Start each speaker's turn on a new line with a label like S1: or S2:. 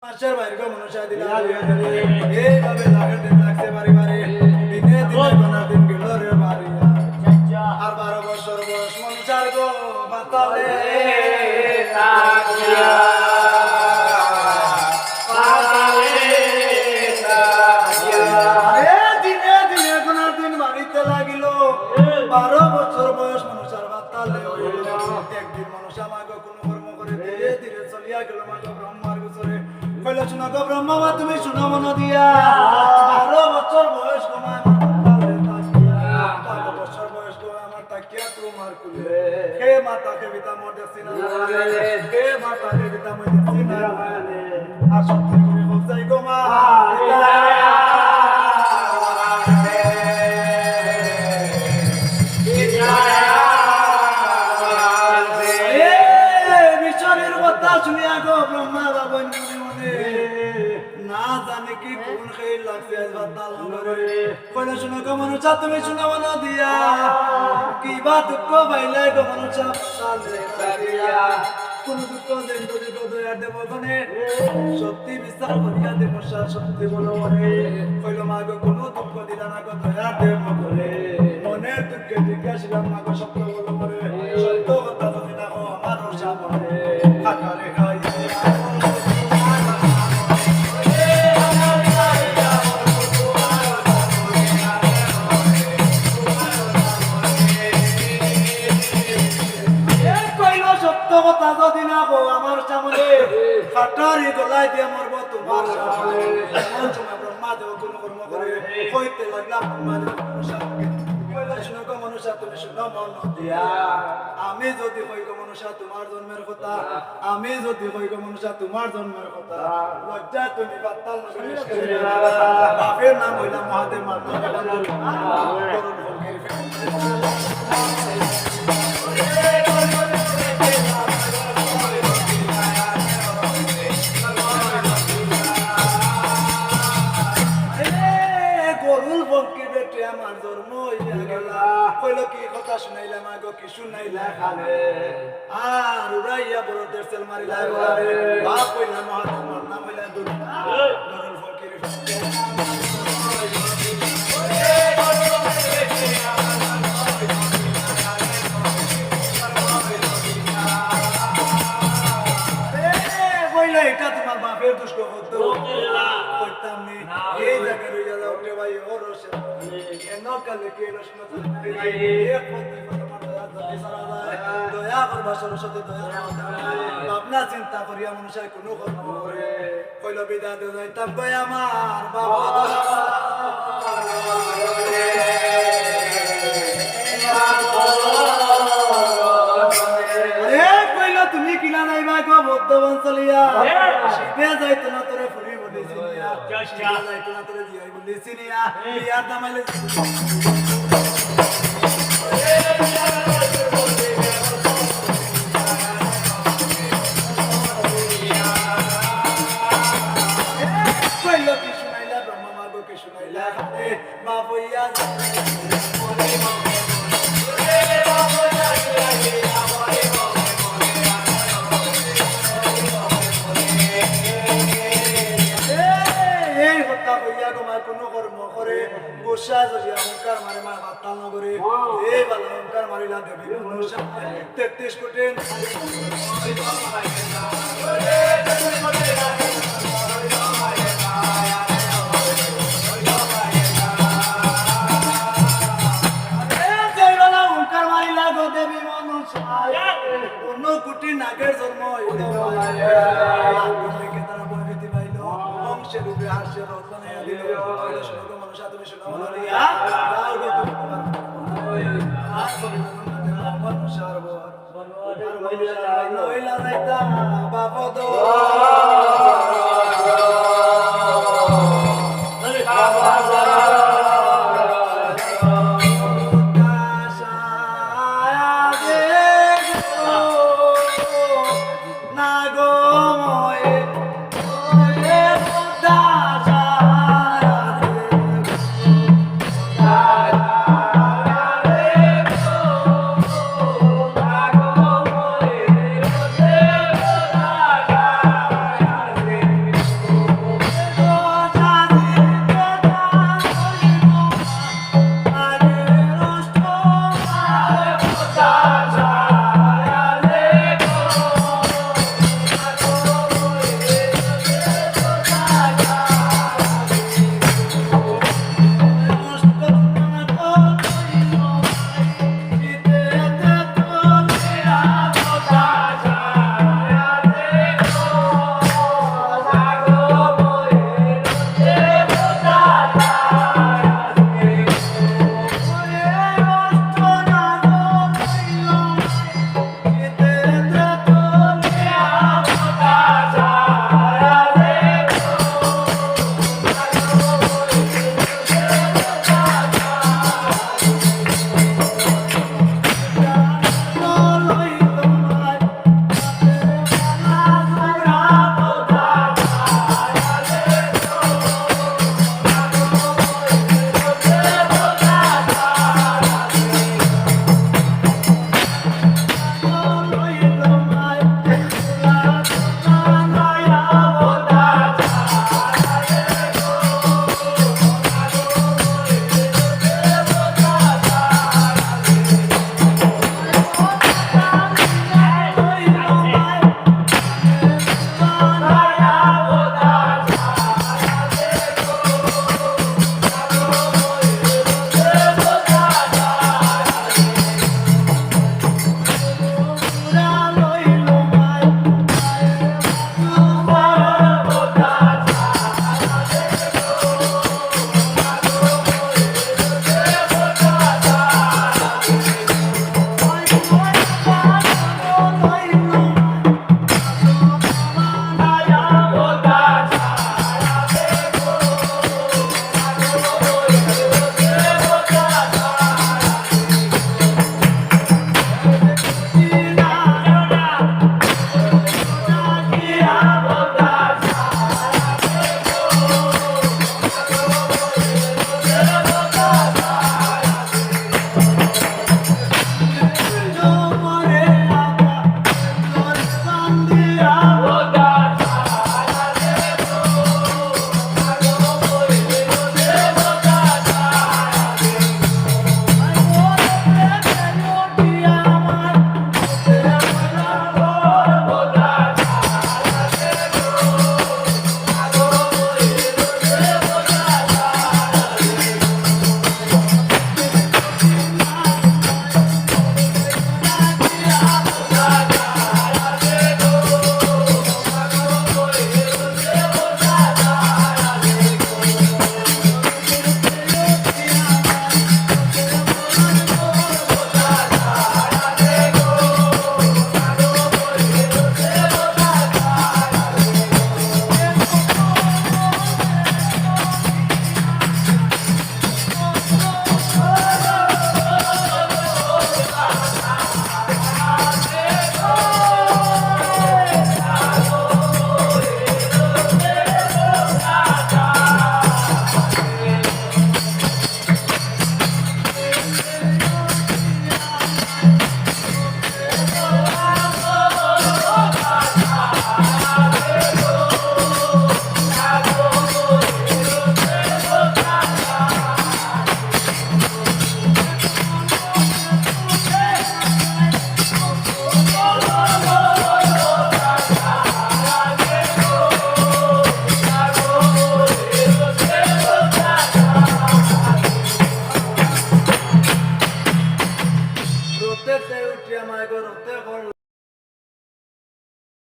S1: master বাইরে মনসা দিলা এইভাবে লাগার দিন লাগছে বাড়ি বাড়ি দিনে দিনে কোনা দিন গেল রে বাড়ি আর 12 বছর বয়স মনসার গো বাতালে লাগিয়া দিনে দিনে কোনা দিন বাড়িতে লাগিল 12 বছর বয়স মনসার বাতালে একদিন মনসা মাগো কোনো কর্ম করে ধীরে ধীরে চলিয়া গেল মাগো ব্রহ্মার গোচরে কইলা শোনা গো ব্রহ্মা তুমি শুনো মন দিয়া 12 বছর বয়স তোমার 12 বছর বয়স আমার তাকিয়া তোমার কুলে হে মাতা কে পিতা মোর দেখছি না হে মাতা কে পিতা মোর দেখছি না আর সত্যি করে বলছাই গো মা মিশনের কথা শুনিয়া গো ব্রহ্মা বাবা না জানে কি কোন খেয়ে লাগছে আজ বাতাল করে কইলা শুনো গো মনুষ্য তুমি শুনো মন দিয়া কি বা দুঃখ পাইলে গো মনুষ্য সালে দিয়া কোন দুঃখ দেন তো দুঃখ দয়া দেব গনে সত্যি বিচার করিয়া দেব সত্যি বলো মনে কইলো মা গো কোন দুঃখ দিলা না গো দয়া দেব করে মনের দুঃখে জিজ্ঞাসিলাম মা গো সত্য বলো মনে সত্য কথা যদি না গো আমার সামনে আকারে খাই কথা যদি না গো আমার সামনে খাটারি গলায় দিয়ে মরব তোমার সামনে এমন সময় ব্রহ্মা দেব কোন কর্ম করে হইতে লাগলাম ব্রহ্মা দেব শুনো গো মনুষ্য তুমি শুনো মন দিয়া আমি যদি হই গো মনুষ্য তোমার জন্মের কথা আমি যদি হই গো মনুষ্য তোমার জন্মের কথা লজ্জা তুমি বাতাল বাপের নাম হইলা মহাদেব মাতা কি কথা শুনাইলা মা গো কি শুনাইলা খালে আর উড়াইয়া বড় দেশল মারিলা বাপ কইলা মহাত্মার নাম হইলা দরুল ফকির কইলা এটা তোমার বাপের দুষ্ট হতো কইতাম নি এই জায়গা রইয়া যাও কে ভাই ওর রসে নকালে কে রসনা এক পথে দয়া করবা সরস্বতী দয়া ভাবনা চিন্তা করিয়া মনুষ্য কোনো কর্ম করে কইল বিদা দিয়ে যাইতাম কই আমার বাবা কইল তুমি কিনা নাইবা গো বর্তমান চলিয়া শিখে যাইতো না তোরে ফুরি বলেছি যাইতো না তোরে জিয়াই বলেছি নিয়া বিয়ার দামাইলে অহংকার মারে মা বাতাল নগরে এই বালা অহংকার মারিলা দেবী মনুষ্য 33 কোটি অহংকার মারিলা গো দেবী মনুষ্য অন্য কোটি নাগের জন্ম তারা বৈভূতি পাইল বংশের রূপে হাস্যের রচনা দিল মনুষ্য তুমি শুনো মনে দিয়া তে উঠিয়া মায় করতে করল